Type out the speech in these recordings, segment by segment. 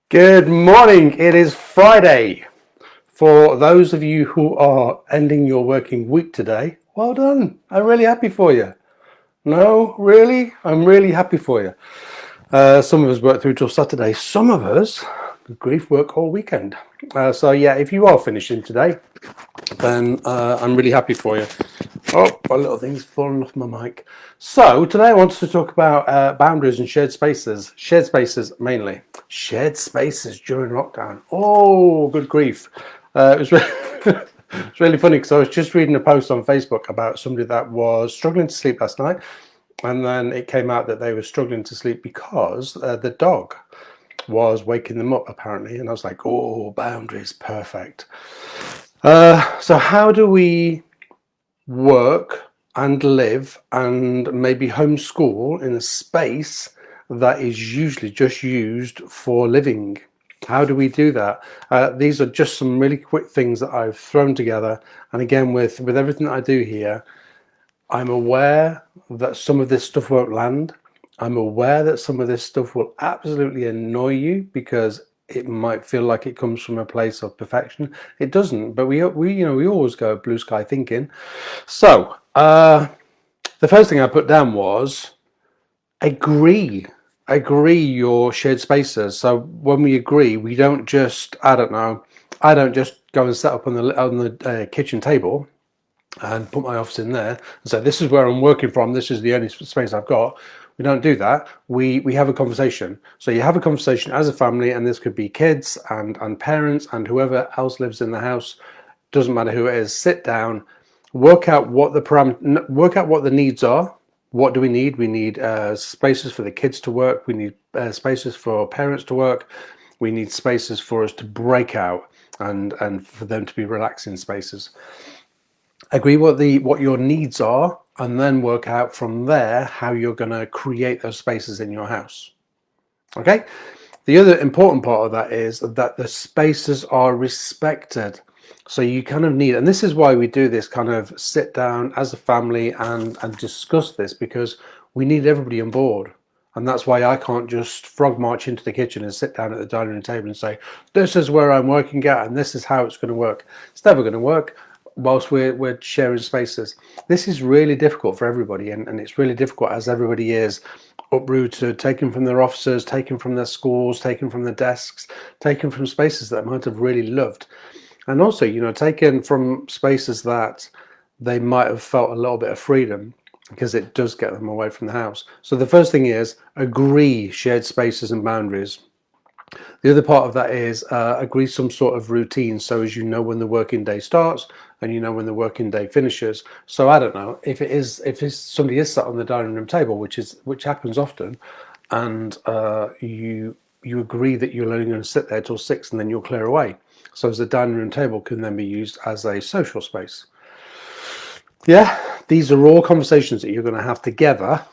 Good morning. It is Friday. For those of you who are ending your working week today, well done. I'm really happy for you. No, really? I'm really happy for you. Some of us work through till Saturday. Some of us, good grief, work all weekend. So yeah, if you are finishing today, then I'm really happy for you. Oh, my little thing's fallen off my mic. So today I wanted to talk about boundaries and shared spaces. Shared spaces mainly. Shared spaces during lockdown. Oh, good grief. It was it's really funny because I was just reading a post on Facebook about somebody that was struggling to sleep last night. And then it came out that they were struggling to sleep because the dog was waking them up apparently. And I was like, oh, boundaries, perfect. So how do we work and live and maybe homeschool in a space that is usually just used for living? How do we do that? These are just some really quick things that I've thrown together. And again, with everything that I do here, I'm aware that some of this stuff won't land. I'm aware that some of this stuff will absolutely annoy you because it might feel like it comes from a place of perfection. It doesn't, but we always go blue sky thinking. So the first thing I put down was agree your shared spaces. So when we agree, we don't just I don't just go and set up on the kitchen table and put my office in there and say, this is where I'm working from, this is the only space I've got. We don't do that. We have a conversation. So you have a conversation as a family, and this could be kids and parents and whoever else lives in the house. Doesn't matter who it is. Sit down, work out what the needs are. What do we need? We need spaces for the kids to work. We need spaces for parents to work. We need spaces for us to break out and for them to be relaxing spaces. Agree what your needs are, and then work out from there how you're going to create those spaces in your house. Okay. The other important part of that is that the spaces are respected. So you kind of need, and this is why we do this kind of sit down as a family and discuss this, because we need everybody on board. And that's why I can't just frog march into the kitchen and sit down at the dining room table and say, this is where I'm working at and this is how it's going to work. It's never going to work whilst we're sharing spaces. This is really difficult for everybody, and it's really difficult as everybody is uprooted, taken from their offices, taken from their schools, taken from their desks, taken from spaces that they might have really loved. And also, taken from spaces that they might have felt a little bit of freedom, because it does get them away from the house. So the first thing is agree shared spaces and boundaries. The other part of that is agree some sort of routine, so as you know when the working day starts and you know when the working day finishes. So I don't know if somebody is sat on the dining room table, which happens often, and you agree that you're only going to sit there till 6 and then you'll clear away. So as the dining room table can then be used as a social space. Yeah, these are all conversations that you're going to have together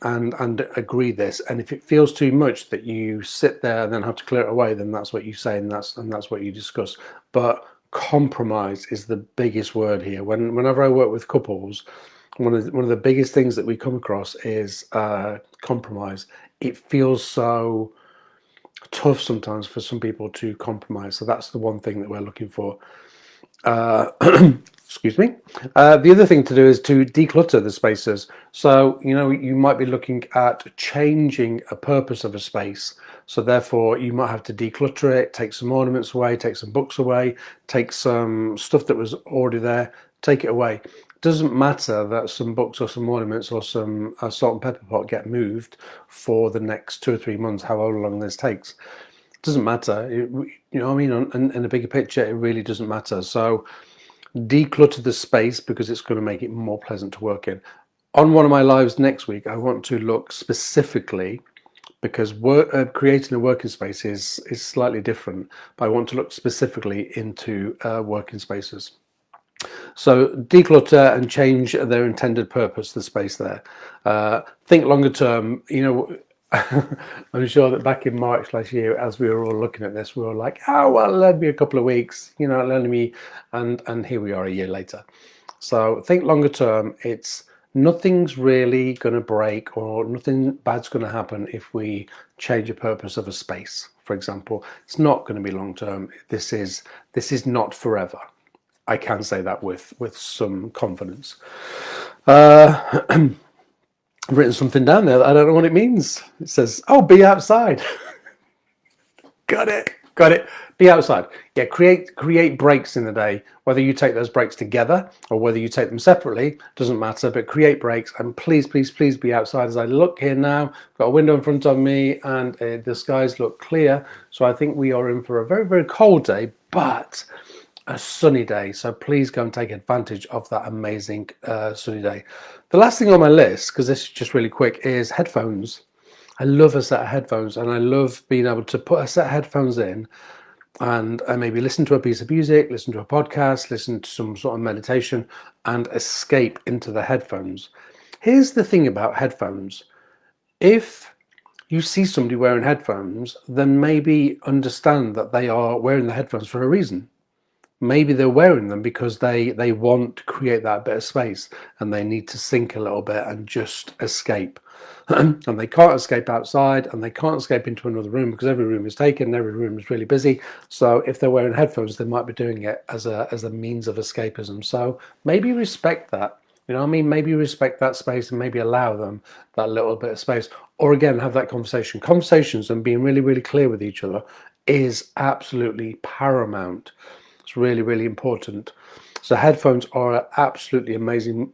and agree this. And if it feels too much that you sit there and then have to clear it away, then that's what you say, and that's what you discuss. But compromise is the biggest word here. Whenever I work with couples, one of the biggest things that we come across is compromise. It feels so tough sometimes for some people to compromise. So that's the one thing that we're looking for. Excuse me. The other thing to do is to declutter the spaces. So, you might be looking at changing a purpose of a space. So therefore you might have to declutter it, take some ornaments away, take some books away, take some stuff that was already there, take it away. It doesn't matter that some books or some ornaments or some salt and pepper pot get moved for the next 2 or 3 months, however long this takes. It doesn't matter. You know what I mean? In a bigger picture, it really doesn't matter. So declutter the space because it's going to make it more pleasant to work in. On one of my lives next week, I want to look specifically, because creating a working space is slightly different, but I want to look specifically into working spaces. So declutter and change their intended purpose, the space there. Think longer term. I'm sure that back in March last year, as we were all looking at this, we were like, oh, well, it'll be a couple of weeks, it'll only be, and here we are a year later. So think longer term. It's nothing's really going to break or nothing bad's going to happen if we change the purpose of a space. For example, it's not going to be long term. This is not forever. I can say that with some confidence. I've written something down there that I don't know what it means. It says, "Oh, be outside." Got it. Be outside. Yeah, create breaks in the day. Whether you take those breaks together or whether you take them separately, doesn't matter, but create breaks. And please be outside. As I look here now, got a window in front of me and the skies look clear. So I think we are in for a very, very cold day, but a sunny day. So please go and take advantage of that amazing sunny day. The last thing on my list, because this is just really quick, is headphones. I love a set of headphones, and I love being able to put a set of headphones in and maybe listen to a piece of music, listen to a podcast, listen to some sort of meditation, and escape into the headphones. Here's the thing about headphones. If you see somebody wearing headphones, then maybe understand that they are wearing the headphones for a reason. Maybe they're wearing them because they want to create that bit of space and they need to sink a little bit and just escape. And they can't escape outside and they can't escape into another room because every room is taken, every room is really busy. So if they're wearing headphones, they might be doing it as a means of escapism. So maybe respect that. You know what I mean? Maybe respect that space and maybe allow them that little bit of space. Or again, have that conversation. Conversations and being really, really clear with each other is absolutely paramount. It's really, really important. So headphones are an absolutely amazing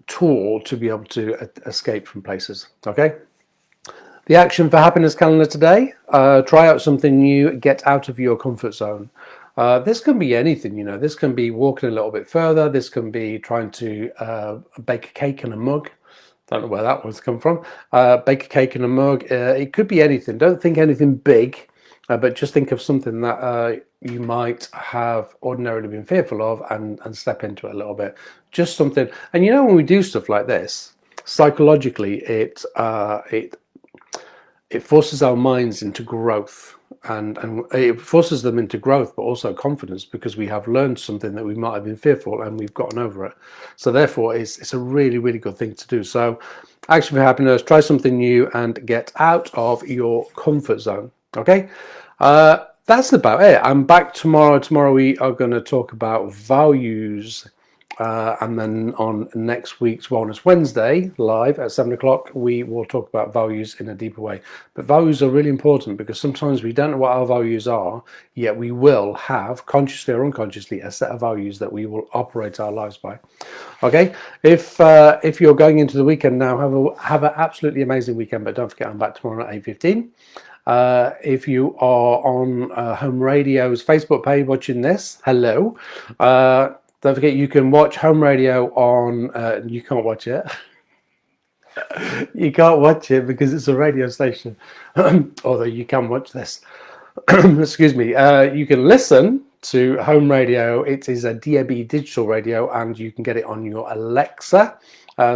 tool to be able to escape from places. Okay. The action for happiness calendar today: try out something new. Get out of your comfort zone. This can be anything, you know. This can be walking a little bit further. This can be trying to bake a cake in a mug. Don't know where that one's come from. Bake a cake in a mug. It could be anything. Don't think anything big. But just think of something that you might have ordinarily been fearful of and step into it a little bit. Just something. And you know, when we do stuff like this, psychologically, it forces our minds into growth. And it forces them into growth, but also confidence, because we have learned something that we might have been fearful and we've gotten over it. So therefore, it's a really, really good thing to do. So action for happiness: try something new and get out of your comfort zone. Okay, that's about it. I'm back tomorrow. Tomorrow we are going to talk about values, and then on next week's Wellness Wednesday live at 7 o'clock we will talk about values in a deeper way. But values are really important because sometimes we don't know what our values are, yet we will have, consciously or unconsciously, a set of values that we will operate our lives by. Okay, if you're going into the weekend now, have an absolutely amazing weekend. But don't forget, I'm back tomorrow at 8:15. If you are on Home Radio's Facebook page watching this, hello. Don't forget you can watch Home Radio on, you can't watch it. You can't watch it because it's a radio station. Although you can watch this. Excuse me. You can listen to Home Radio. It is a DAB digital radio and you can get it on your Alexa.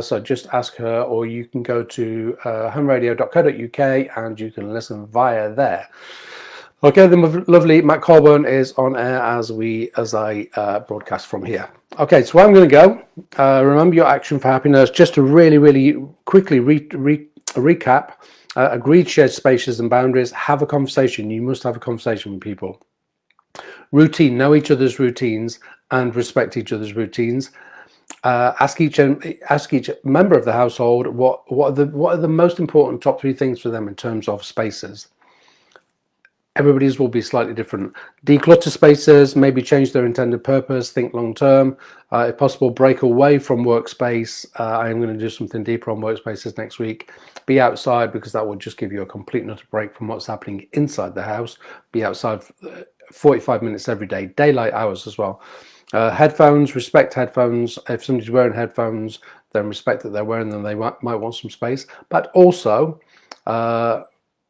So just ask her, or you can go to homeradio.co.uk and you can listen via there. Okay, the lovely Matt Colburn is on air as I broadcast from here. Okay, so I'm going to go. Remember your action for happiness. Just to really, really quickly recap. Agreed shared spaces and boundaries. Have a conversation. You must have a conversation with people. Routine. Know each other's routines and respect each other's routines. Ask each member of the household what are the most important top 3 things for them in terms of spaces. Everybody's will be slightly different. Declutter spaces, maybe change their intended purpose, think long term. If possible, break away from workspace. I am going to do something deeper on workspaces next week. Be outside, because that will just give you a complete and utter break from what's happening inside the house. Be outside 45 minutes every day, daylight hours as well. Headphones, respect headphones. If somebody's wearing headphones, then respect that they're wearing them. They might want some space, but also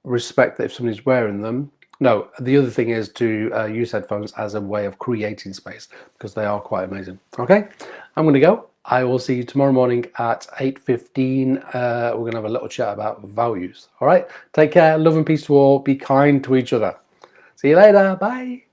respect that if somebody's wearing them. No, the other thing is to use headphones as a way of creating space, because they are quite amazing. Okay, I'm going to go. I will see you tomorrow morning at 8:15. We're going to have a little chat about values. All right, take care. Love and peace to all. Be kind to each other. See you later. Bye.